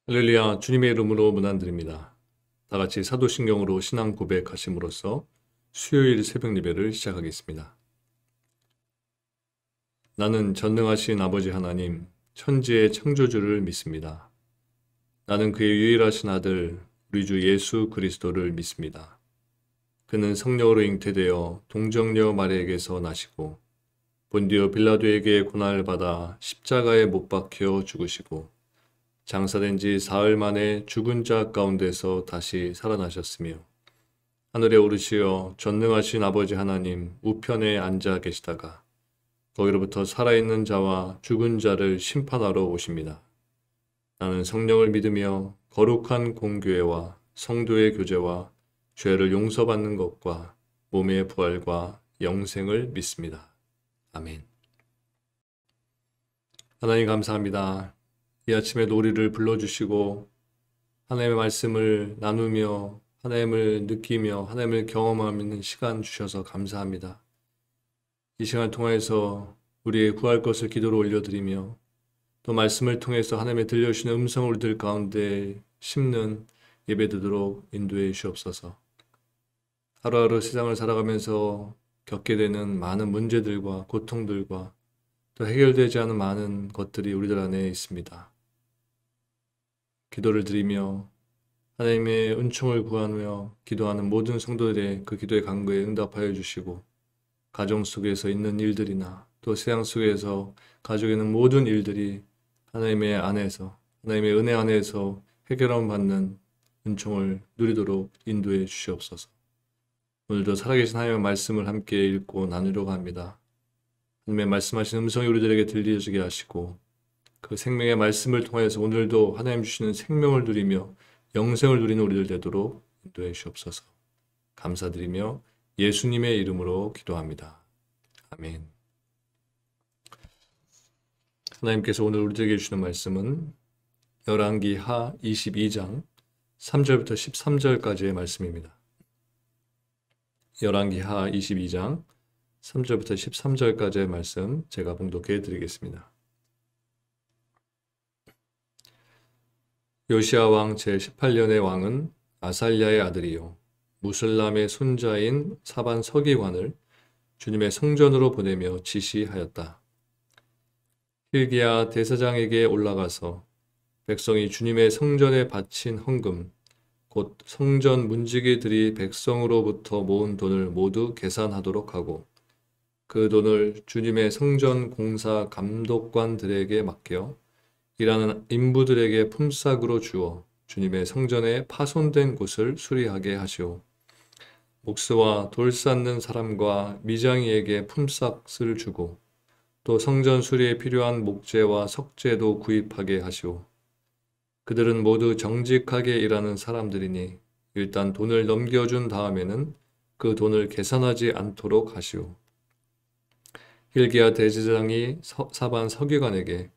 할렐루야, 주님의 이름으로 문안드립니다. 다 같이 사도신경으로 신앙 고백하심으로써 수요일 새벽 예배를 시작하겠습니다. 나는 전능하신 아버지 하나님, 천지의 창조주를 믿습니다. 나는 그의 유일하신 아들, 우리 주 예수 그리스도를 믿습니다. 그는 성령으로 잉태되어 동정녀 마리아에게서 나시고 본디오 빌라도에게 고난을 받아 십자가에 못 박혀 죽으시고 장사된 지 사흘 만에 죽은 자 가운데서 다시 살아나셨으며 하늘에 오르시어 전능하신 아버지 하나님 우편에 앉아 계시다가 거기로부터 살아있는 자와 죽은 자를 심판하러 오십니다. 나는 성령을 믿으며 거룩한 공교회와 성도의 교제와 죄를 용서받는 것과 몸의 부활과 영생을 믿습니다. 아멘. 하나님 감사합니다. 이 아침에도 우리를 불러주시고 하나님의 말씀을 나누며 하나님을 느끼며 하나님을 경험하는 시간 주셔서 감사합니다. 이 시간을 통해서 우리의 구할 것을 기도로 올려드리며 또 말씀을 통해서 하나님의 들려주시는 음성을 우리들 가운데 심는 예배드리도록 인도해 주시옵소서. 하루하루 세상을 살아가면서 겪게 되는 많은 문제들과 고통들과 또 해결되지 않은 많은 것들이 우리들 안에 있습니다. 기도를 드리며 하나님의 은총을 구하며 기도하는 모든 성도들의 그 기도의 간구에 응답하여 주시고 가정 속에서 있는 일들이나 또 세상 속에서 가지고 있는 모든 일들이 하나님의 안에서 하나님의 은혜 안에서 해결함 받는 은총을 누리도록 인도해 주시옵소서. 오늘도 살아계신 하나님의 말씀을 함께 읽고 나누려고 합니다. 하나님의 말씀하신 음성이 우리들에게 들려지게 하시고 그 생명의 말씀을 통해서 오늘도 하나님 주시는 생명을 누리며 영생을 누리는 우리들 되도록 인도해 주옵소서. 감사드리며 예수님의 이름으로 기도합니다. 아멘. 하나님께서 오늘 우리에게 주시는 말씀은 열왕기하 22장 3절부터 13절까지의 말씀입니다. 열왕기하 22장 3절부터 13절까지의 말씀 제가 봉독해 드리겠습니다. 요시야 왕 제18년의 왕은 아살랴의 아들이요 무슬람의 손자인 사반 서기관을 주님의 성전으로 보내며 지시하였다. hil기야 대사장에게 올라가서 백성이 주님의 성전에 바친 헌금 곧 성전 문지기들이 백성으로부터 모은 돈을 모두 계산하도록 하고 그 돈을 주님의 성전 공사 감독관들에게 맡겨 일하는 인부들에게 품삯으로 주어 주님의 성전에 파손된 곳을 수리하게 하시오. 목수와 돌 쌓는 사람과 미장이에게 품삯을 주고 또 성전 수리에 필요한 목재와 석재도 구입하게 하시오. 그들은 모두 정직하게 일하는 사람들이니 일단 돈을 넘겨준 다음에는 그 돈을 계산하지 않도록 하시오. hil기야 대제사장이 사반 서기관에게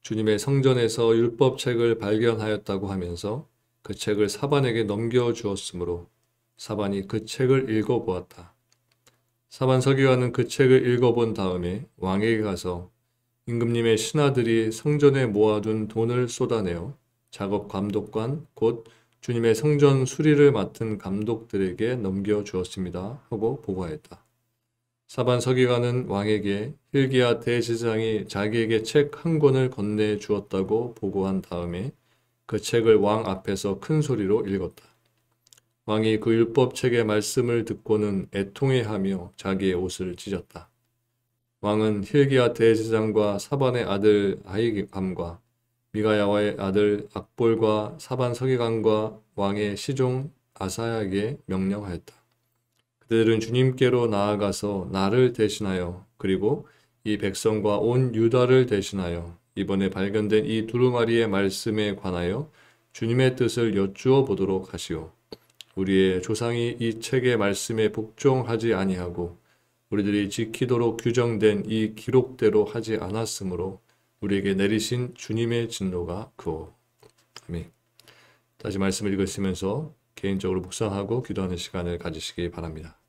주님의 성전에서 율법책을 발견하였다고 하면서 그 책을 사반에게 넘겨주었으므로 사반이 그 책을 읽어보았다. 사반 서기관은 그 책을 읽어본 다음에 왕에게 가서 임금님의 신하들이 성전에 모아둔 돈을 쏟아내어 작업 감독관 곧 주님의 성전 수리를 맡은 감독들에게 넘겨주었습니다 하고 보고하였다. 사반 서기관은 왕에게 hil기야 대제사장이 자기에게 책 한 권을 건네주었다고 보고한 다음에 그 책을 왕 앞에서 큰 소리로 읽었다. 왕이 그 율법책의 말씀을 듣고는 애통해하며 자기의 옷을 찢었다. 왕은 hil기야 대제사장과 사반의 아들 아히감과 미가야와의 아들 악볼과 사반 서기관과 왕의 시종 아사야에게 명령하였다. 그들은 주님께로 나아가서 나를 대신하여 그리고 이 백성과 온 유다를 대신하여 이번에 발견된 이 두루마리의 말씀에 관하여 주님의 뜻을 여쭈어 보도록 하시오. 우리의 조상이 이 책의 말씀에 복종하지 아니하고 우리들이 지키도록 규정된 이 기록대로 하지 않았으므로 우리에게 내리신 주님의 진노가 크오. 아멘. 다시 말씀을 읽으시면서 개인적으로 묵상하고 기도하는 시간을 가지시기 바랍니다.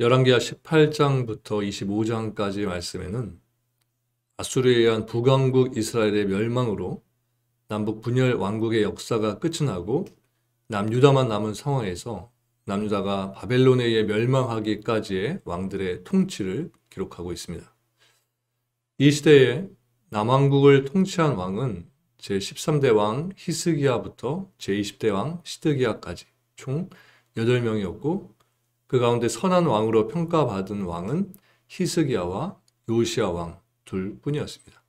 열왕기하 18장부터 25장까지 말씀에는 아수르에 의한 북왕국 이스라엘의 멸망으로 남북 분열 왕국의 역사가 끝이 나고 남유다만 남은 상황에서 남유다가 바벨론에 의해 멸망하기까지의 왕들의 통치를 기록하고 있습니다. 이 시대에 남왕국을 통치한 왕은 제13대 왕 히스기야부터 제20대 왕 시드기야까지 총 8명이었고 그 가운데 선한 왕으로 평가받은 왕은 히스기야와 요시야 왕 둘뿐이었습니다.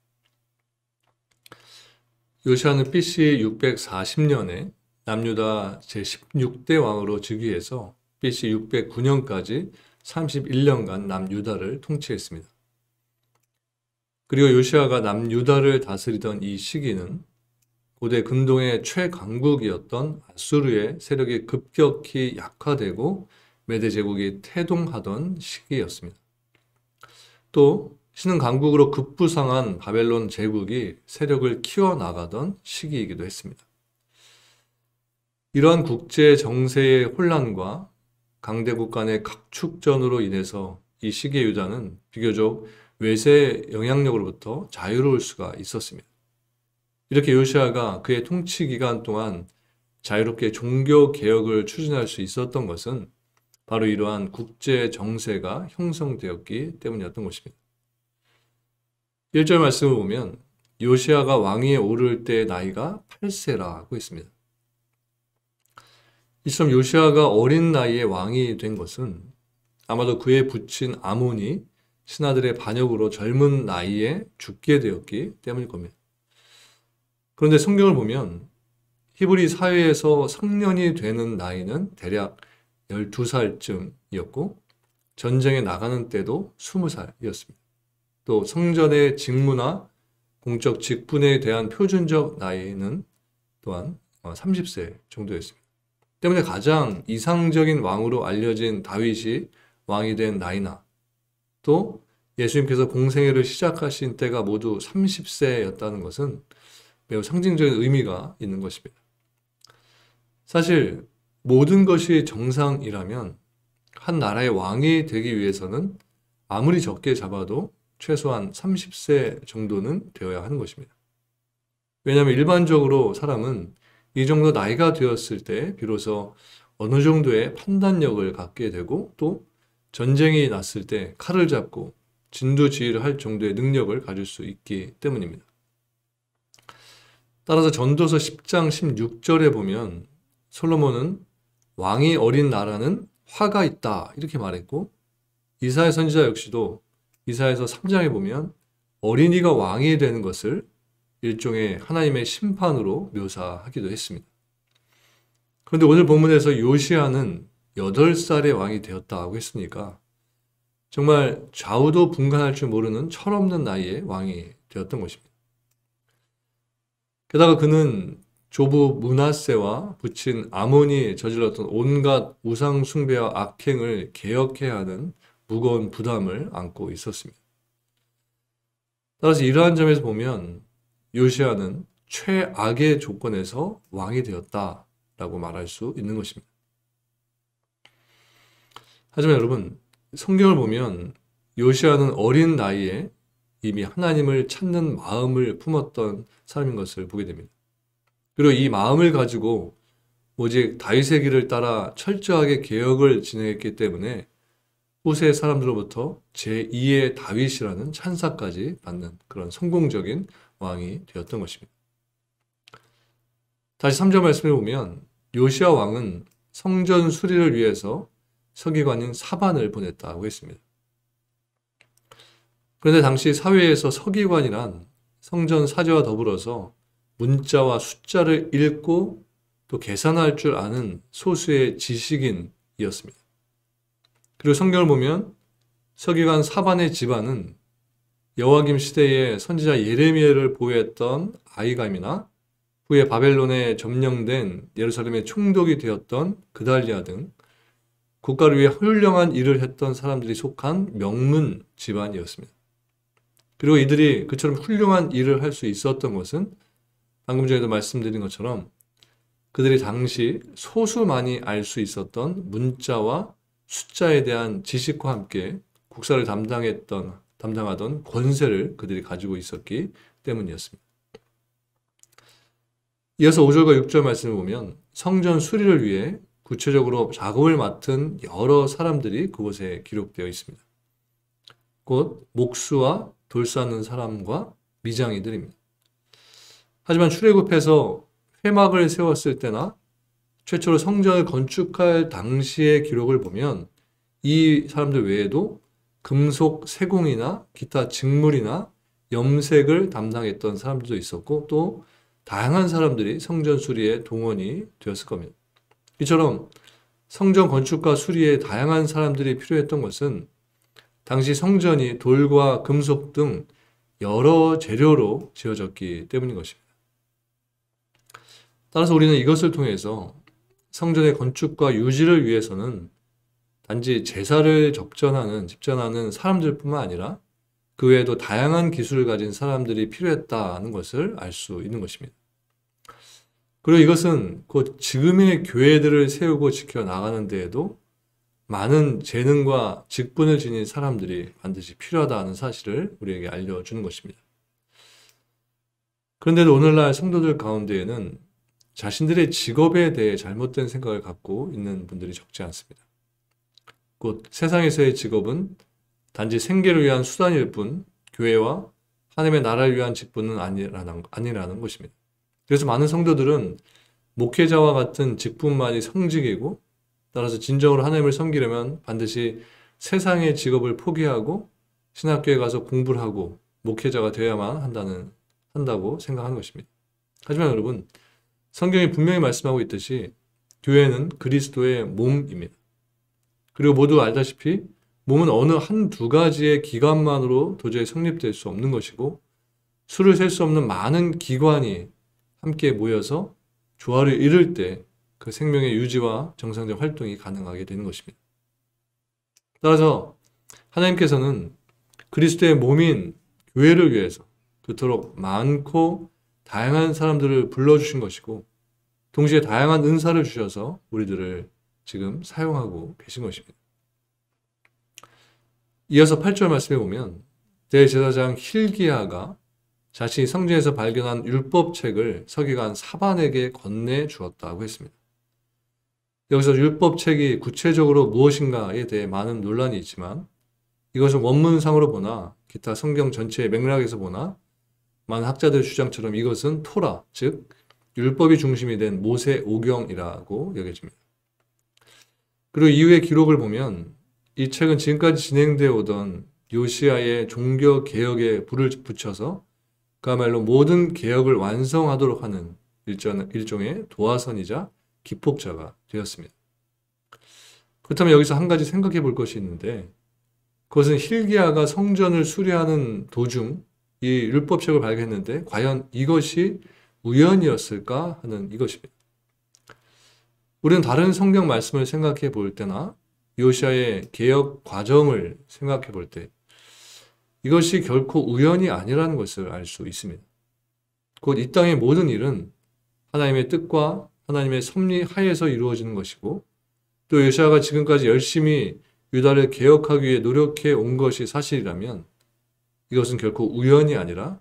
요시야는 BC 640년에 남유다 제16대 왕으로 즉위해서 BC 609년까지 31년간 남유다를 통치했습니다. 그리고 요시야가 남유다를 다스리던 이 시기는 고대 근동의 최강국이었던 아수르의 세력이 급격히 약화되고 메대 제국이 태동하던 시기였습니다. 또 신흥 강국으로 급부상한 바벨론 제국이 세력을 키워나가던 시기이기도 했습니다. 이러한 국제 정세의 혼란과 강대국 간의 각축전으로 인해서 이 시기의 유다는 비교적 외세의 영향력으로부터 자유로울 수가 있었습니다. 이렇게 요시야가 그의 통치 기간 동안 자유롭게 종교 개혁을 추진할 수 있었던 것은 바로 이러한 국제 정세가 형성되었기 때문이었던 것입니다. 1절 말씀을 보면 요시야가 왕위에 오를 때 나이가 8세라고 했습니다. 이처럼 요시야가 어린 나이에 왕이 된 것은 아마도 그의 부친 아몬이 신하들의 반역으로 젊은 나이에 죽게 되었기 때문일 겁니다. 그런데 성경을 보면 히브리 사회에서 성년이 되는 나이는 대략 12살쯤이었고 전쟁에 나가는 때도 20살이었습니다. 또 성전의 직무나 공적 직분에 대한 표준적 나이는 또한 30세 정도였습니다. 때문에 가장 이상적인 왕으로 알려진 다윗이 왕이 된 나이나 또 예수님께서 공생애를 시작하신 때가 모두 30세였다는 것은 매우 상징적인 의미가 있는 것입니다. 사실 모든 것이 정상이라면 한 나라의 왕이 되기 위해서는 아무리 적게 잡아도 최소한 30세 정도는 되어야 하는 것입니다. 왜냐하면 일반적으로 사람은 이 정도 나이가 되었을 때 비로소 어느 정도의 판단력을 갖게 되고 또 전쟁이 났을 때 칼을 잡고 진두지휘를 할 정도의 능력을 가질 수 있기 때문입니다. 따라서 전도서 10장 16절에 보면 솔로몬은 왕이 어린 나라는 화가 있다 이렇게 말했고 이사야 선지자 역시도 이사야서 3장에 보면 어린이가 왕이 되는 것을 일종의 하나님의 심판으로 묘사하기도 했습니다. 그런데 오늘 본문에서 요시야는 8살의 왕이 되었다고 했으니까 정말 좌우도 분간할 줄 모르는 철없는 나이에 왕이 되었던 것입니다. 게다가 그는 조부 므낫세와 부친 아몬이 저질렀던 온갖 우상 숭배와 악행을 개혁해야 하는 무거운 부담을 안고 있었습니다. 따라서 이러한 점에서 보면 요시야는 최악의 조건에서 왕이 되었다라고 말할 수 있는 것입니다. 하지만 여러분, 성경을 보면 요시야는 어린 나이에 이미 하나님을 찾는 마음을 품었던 사람인 것을 보게 됩니다. 그리고 이 마음을 가지고 오직 다윗의 길을 따라 철저하게 개혁을 진행했기 때문에 후세 사람들로부터 제2의 다윗이라는 찬사까지 받는 그런 성공적인 왕이 되었던 것입니다. 다시 3절 말씀을 보면 요시야 왕은 성전 수리를 위해서 서기관인 사반을 보냈다고 했습니다. 그런데 당시 사회에서 서기관이란 성전 사제와 더불어서 문자와 숫자를 읽고 또 계산할 줄 아는 소수의 지식인이었습니다. 그리고 성경을 보면 서기관 사반의 집안은 여호야김 시대의 선지자 예레미야를 보호했던 아히감이나 후에 바벨론에 점령된 예루살렘의 총독이 되었던 그달리아 등 국가를 위해 훌륭한 일을 했던 사람들이 속한 명문 집안이었습니다. 그리고 이들이 그처럼 훌륭한 일을 할 수 있었던 것은 방금 전에도 말씀드린 것처럼 그들이 당시 소수만이 알 수 있었던 문자와 숫자에 대한 지식과 함께 국사를 담당하던 권세를 그들이 가지고 있었기 때문이었습니다. 이어서 5절과 6절 말씀을 보면 성전 수리를 위해 구체적으로 작업을 맡은 여러 사람들이 그곳에 기록되어 있습니다. 곧 목수와 돌 쌓는 사람과 미장이들입니다. 하지만 출애굽해서 회막을 세웠을 때나 최초로 성전을 건축할 당시의 기록을 보면 이 사람들 외에도 금속 세공이나 기타 직물이나 염색을 담당했던 사람들도 있었고 또 다양한 사람들이 성전 수리에 동원이 되었을 겁니다. 이처럼 성전 건축과 수리에 다양한 사람들이 필요했던 것은 당시 성전이 돌과 금속 등 여러 재료로 지어졌기 때문인 것입니다. 따라서 우리는 이것을 통해서 성전의 건축과 유지를 위해서는 단지 제사를 집전하는 사람들뿐만 아니라 그 외에도 다양한 기술을 가진 사람들이 필요했다는 것을 알 수 있는 것입니다. 그리고 이것은 곧 지금의 교회들을 세우고 지켜나가는 데에도 많은 재능과 직분을 지닌 사람들이 반드시 필요하다는 사실을 우리에게 알려주는 것입니다. 그런데도 오늘날 성도들 가운데에는 자신들의 직업에 대해 잘못된 생각을 갖고 있는 분들이 적지 않습니다. 곧 세상에서의 직업은 단지 생계를 위한 수단일 뿐 교회와 하나님의 나라를 위한 직분은 아니라는 것입니다. 그래서 많은 성도들은 목회자와 같은 직분만이 성직이고 따라서 진정으로 하나님을 섬기려면 반드시 세상의 직업을 포기하고 신학교에 가서 공부를 하고 목회자가 되어야만 한다고 생각하는 것입니다. 하지만 여러분, 성경이 분명히 말씀하고 있듯이 교회는 그리스도의 몸입니다. 그리고 모두 알다시피 몸은 어느 한두 가지의 기관만으로 도저히 성립될 수 없는 것이고 수를 셀 수 없는 많은 기관이 함께 모여서 조화를 이룰 때 그 생명의 유지와 정상적 활동이 가능하게 되는 것입니다. 따라서 하나님께서는 그리스도의 몸인 교회를 위해서 그토록 많고 다양한 사람들을 불러주신 것이고 동시에 다양한 은사를 주셔서 우리들을 지금 사용하고 계신 것입니다. 이어서 8절 말씀에 보면 대제사장 hil기야가 자신이 성전에서 발견한 율법책을 서기관 사반에게 건네 주었다고 했습니다. 여기서 율법책이 구체적으로 무엇인가에 대해 많은 논란이 있지만 이것은 원문상으로 보나 기타 성경 전체의 맥락에서 보나 많은 학자들의 주장처럼 이것은 토라, 즉 율법이 중심이 된 모세 오경이라고 여겨집니다. 그리고 이후의 기록을 보면 이 책은 지금까지 진행되어 오던 요시야의 종교 개혁에 불을 붙여서 그야말로 모든 개혁을 완성하도록 하는 일종의 도화선이자 기폭자가 되었습니다. 그렇다면 여기서 한 가지 생각해 볼 것이 있는데 그것은 hil기야가 성전을 수리하는 도중 이 율법책을 발견했는데 과연 이것이 우연이었을까 하는 이것입니다. 우리는 다른 성경 말씀을 생각해 볼 때나 요시야의 개혁 과정을 생각해 볼 때 이것이 결코 우연이 아니라는 것을 알 수 있습니다. 곧 이 땅의 모든 일은 하나님의 뜻과 하나님의 섭리 하에서 이루어지는 것이고 또 요시야가 지금까지 열심히 유다를 개혁하기 위해 노력해 온 것이 사실이라면 이것은 결코 우연이 아니라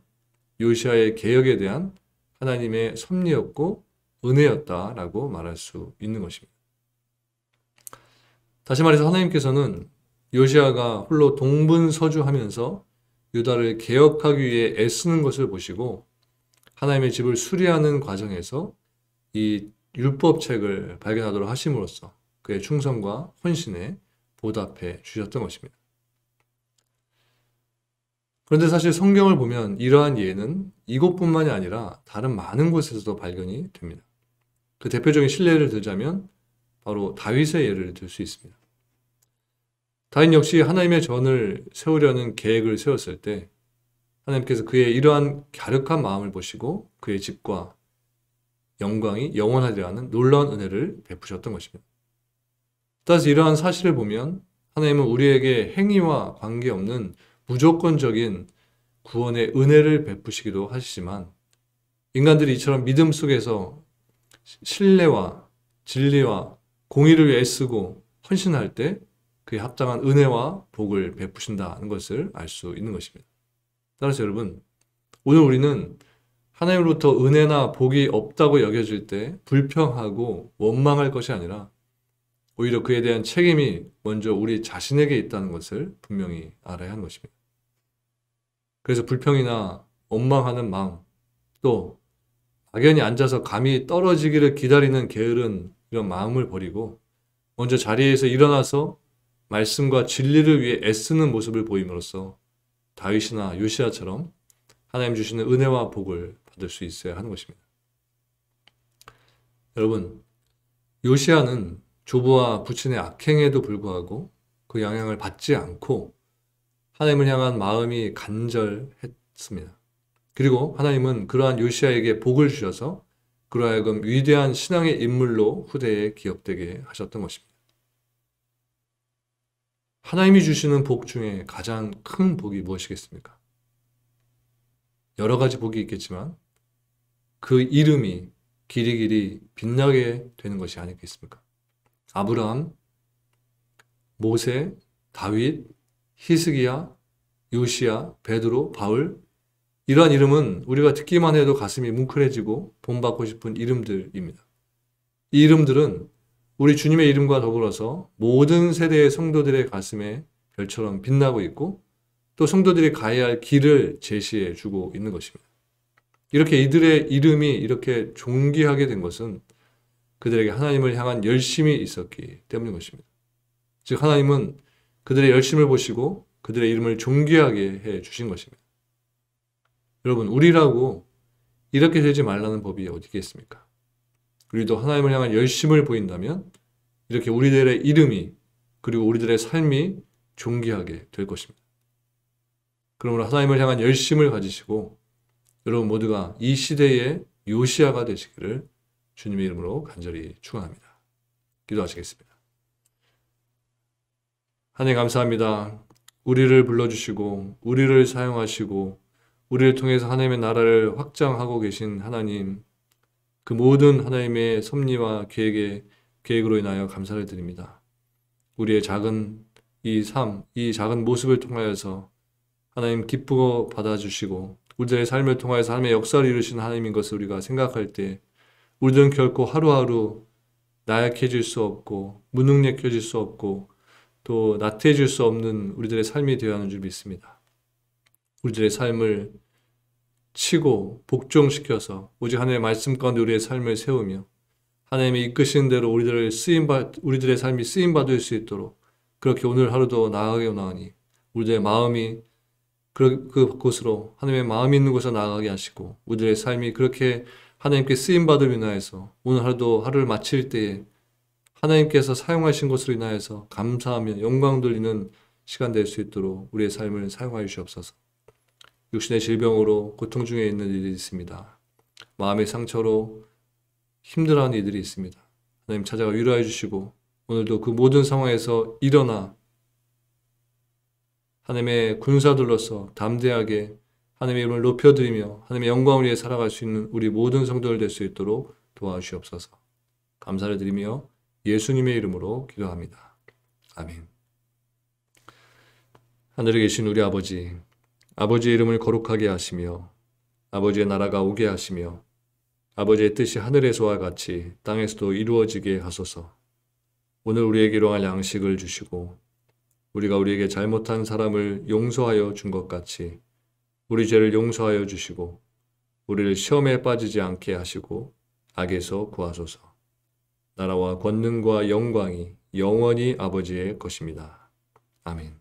요시야의 개혁에 대한 하나님의 섭리였고 은혜였다라고 말할 수 있는 것입니다. 다시 말해서 하나님께서는 요시야가 홀로 동분서주하면서 유다를 개혁하기 위해 애쓰는 것을 보시고 하나님의 집을 수리하는 과정에서 이 율법책을 발견하도록 하심으로써 그의 충성과 헌신에 보답해 주셨던 것입니다. 그런데 사실 성경을 보면 이러한 예는 이곳뿐만이 아니라 다른 많은 곳에서도 발견이 됩니다. 그 대표적인 실례를 들자면 바로 다윗의 예를 들 수 있습니다. 다윗 역시 하나님의 전을 세우려는 계획을 세웠을 때 하나님께서 그의 이러한 갸륵한 마음을 보시고 그의 집과 영광이 영원하리라 하는 놀라운 은혜를 베푸셨던 것입니다. 따라서 이러한 사실을 보면 하나님은 우리에게 행위와 관계없는 무조건적인 구원의 은혜를 베푸시기도 하시지만 인간들이 이처럼 믿음 속에서 신뢰와 진리와 공의를 위해 애쓰고 헌신할 때 그에 합당한 은혜와 복을 베푸신다는 것을 알 수 있는 것입니다. 따라서 여러분, 오늘 우리는 하나님으로부터 은혜나 복이 없다고 여겨질 때 불평하고 원망할 것이 아니라 오히려 그에 대한 책임이 먼저 우리 자신에게 있다는 것을 분명히 알아야 하는 것입니다. 그래서 불평이나 원망하는 마음, 또 막연히 앉아서 감이 떨어지기를 기다리는 게으른 이런 마음을 버리고 먼저 자리에서 일어나서 말씀과 진리를 위해 애쓰는 모습을 보임으로써 다윗이나 요시야처럼 하나님 주시는 은혜와 복을 받을 수 있어야 하는 것입니다. 여러분, 요시야는 조부와 부친의 악행에도 불구하고 그 영향을 받지 않고 하나님을 향한 마음이 간절했습니다. 그리고 하나님은 그러한 요시야에게 복을 주셔서 그로 하여금 위대한 신앙의 인물로 후대에 기억되게 하셨던 것입니다. 하나님이 주시는 복 중에 가장 큰 복이 무엇이겠습니까? 여러 가지 복이 있겠지만 그 이름이 길이길이 빛나게 되는 것이 아니겠습니까? 아브라함, 모세, 다윗, 히스기야, 요시야, 베드로, 바울, 이러한 이름은 우리가 듣기만 해도 가슴이 뭉클해지고 본받고 싶은 이름들입니다. 이 이름들은 우리 주님의 이름과 더불어서 모든 세대의 성도들의 가슴에 별처럼 빛나고 있고 또 성도들이 가야 할 길을 제시해 주고 있는 것입니다. 이렇게 이들의 이름이 이렇게 존귀하게 된 것은 그들에게 하나님을 향한 열심이 있었기 때문인 것입니다. 즉 하나님은 그들의 열심을 보시고 그들의 이름을 존귀하게 해 주신 것입니다. 여러분, 우리라고 이렇게 되지 말라는 법이 어디 있겠습니까? 우리도 하나님을 향한 열심을 보인다면 이렇게 우리들의 이름이 그리고 우리들의 삶이 존귀하게 될 것입니다. 그러므로 하나님을 향한 열심을 가지시고 여러분 모두가 이 시대의 요시야가 되시기를 주님의 이름으로 간절히 축원합니다. 기도하시겠습니다. 하나님 감사합니다. 우리를 불러주시고 우리를 사용하시고 우리를 통해서 하나님의 나라를 확장하고 계신 하나님, 그 모든 하나님의 섭리와 계획으로 인하여 감사를 드립니다. 우리의 작은 이 삶, 이 작은 모습을 통하여서 하나님 기쁘고 받아주시고 우리들의 삶을 통하여서 하나님의 역사를 이루시는 하나님인 것을 우리가 생각할 때 우리들은 결코 하루하루 나약해질 수 없고 무능력해질 수 없고 또 나태해질 수 없는 우리들의 삶이 되어야 하는 줄 믿습니다. 우리들의 삶을 치고 복종시켜서 오직 하나님의 말씀 가운데 우리의 삶을 세우며 하나님의 이끄시는 대로 우리들의 삶이 쓰임받을 수 있도록 그렇게 오늘 하루도 나아가게 원하오니 우리들의 마음이 그곳으로 하나님의 마음이 있는 곳에 나아가게 하시고 우리들의 삶이 그렇게 하나님께 쓰임받을 인하여서 오늘 하루도 하루를 마칠 때에 하나님께서 사용하신 것으로 인하여서 감사하며 영광 돌리는 시간 될 수 있도록 우리의 삶을 사용하여 주시옵소서. 육신의 질병으로 고통 중에 있는 이들이 있습니다. 마음의 상처로 힘들어하는 이들이 있습니다. 하나님 찾아가 위로해 주시고 오늘도 그 모든 상황에서 일어나 하나님의 군사들로서 담대하게 하나님의 이름을 높여드리며 하나님의 영광을 위해 살아갈 수 있는 우리 모든 성도들 될 수 있도록 도와주시옵소서. 감사를 드리며 예수님의 이름으로 기도합니다. 아멘. 하늘에 계신 우리 아버지, 아버지의 이름을 거룩하게 하시며 아버지의 나라가 오게 하시며 아버지의 뜻이 하늘에서와 같이 땅에서도 이루어지게 하소서. 오늘 우리에게 일용할 양식을 주시고 우리가 우리에게 잘못한 사람을 용서하여 준 것 같이 우리 죄를 용서하여 주시고 우리를 시험에 빠지지 않게 하시고 악에서 구하소서. 나라와 권능과 영광이 영원히 아버지의 것입니다. 아멘.